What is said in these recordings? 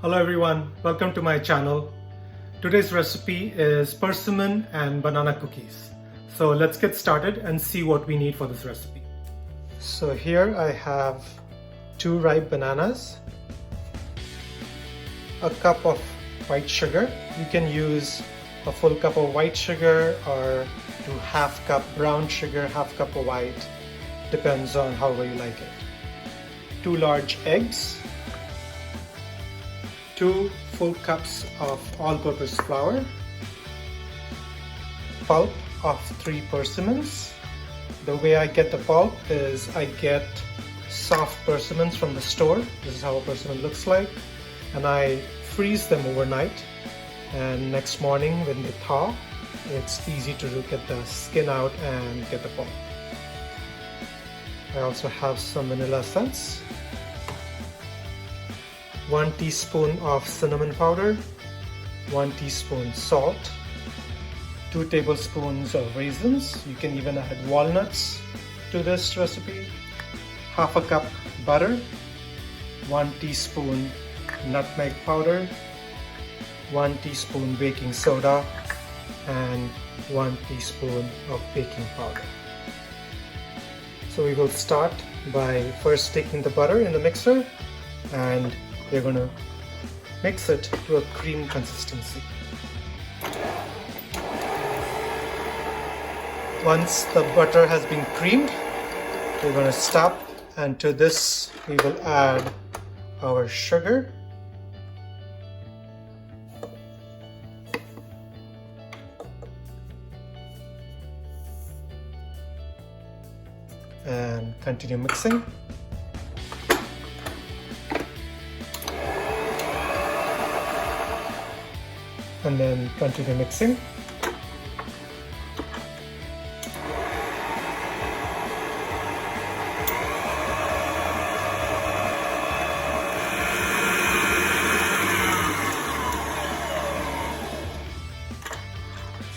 Hello everyone, welcome to my channel. Today's recipe is persimmon and banana cookies. So let's get started and see what we need for this recipe. So here I have 2 ripe bananas, a cup of white sugar. You can use a full cup of white sugar or do half cup brown sugar, half cup of white, depends on however you like it. 2 large eggs, 2 full cups of all-purpose flour, pulp of 3 persimmons. The way I get the pulp is I get soft persimmons from the store. This is how a persimmon looks like, and I freeze them overnight, and next morning when they thaw, it's easy to get the skin out and get the pulp. I also have some vanilla essence, 1 teaspoon of cinnamon powder, 1 teaspoon salt, 2 tablespoons of raisins. You can even add walnuts to this recipe, half a cup butter, 1 teaspoon nutmeg powder, 1 teaspoon baking soda, and 1 teaspoon of baking powder. So we will start by first taking the butter in the mixer, and we're going to mix it to a cream consistency. Once the butter has been creamed, we're going to stop, and to this we will add our sugar, and continue mixing. And then continue mixing.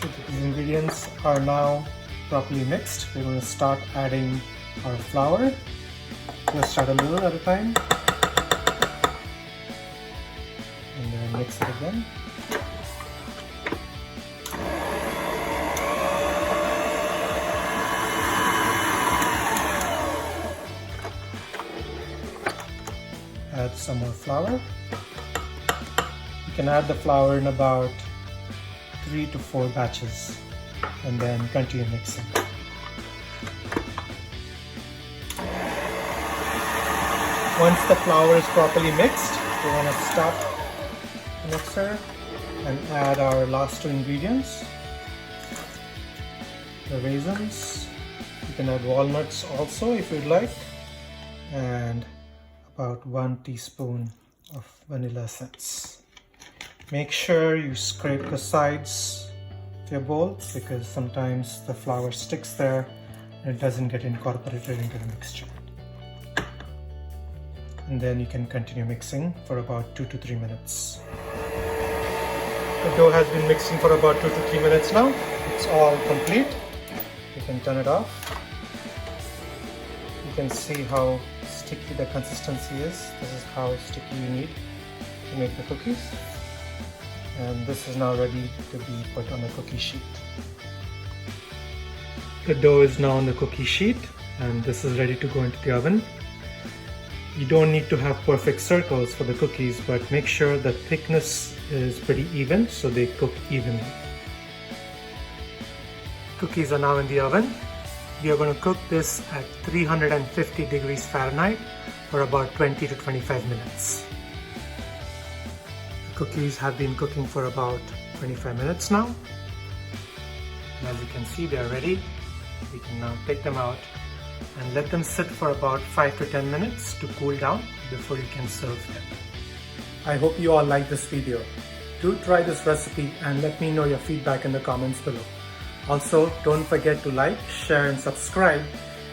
So these ingredients are now properly mixed. We're going to start adding our flour. Let's start a little at a time. And then mix it again. Add some more flour. You can add the flour in about 3 to 4 batches, and then continue mixing. Once the flour is properly mixed, we're going to stop the mixer and add our last 2 ingredients. The raisins. You can add walnuts also if you'd like, and about 1 teaspoon of vanilla essence. Make sure you scrape the sides of your bowl, because sometimes the flour sticks there and it doesn't get incorporated into the mixture. And then you can continue mixing for about 2 to 3 minutes. The dough has been mixing for about 2 to 3 minutes now. It's all complete. You can turn it off. You can see how sticky the consistency is. This is how sticky you need to make the cookies. And this is now ready to be put on the cookie sheet. The dough is now on the cookie sheet, and this is ready to go into the oven. You don't need to have perfect circles for the cookies, but make sure the thickness is pretty even so they cook evenly. Cookies are now in the oven. We are going to cook this at 350 degrees Fahrenheit for about 20 to 25 minutes. The cookies have been cooking for about 25 minutes now. And as you can see, they are ready. We can now take them out and let them sit for about 5 to 10 minutes to cool down before you can serve them. I hope you all like this video. Do try this recipe and let me know your feedback in the comments below. Also, don't forget to like, share and subscribe,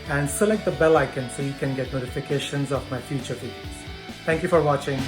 and select the bell icon so you can get notifications of my future videos. Thank you for watching.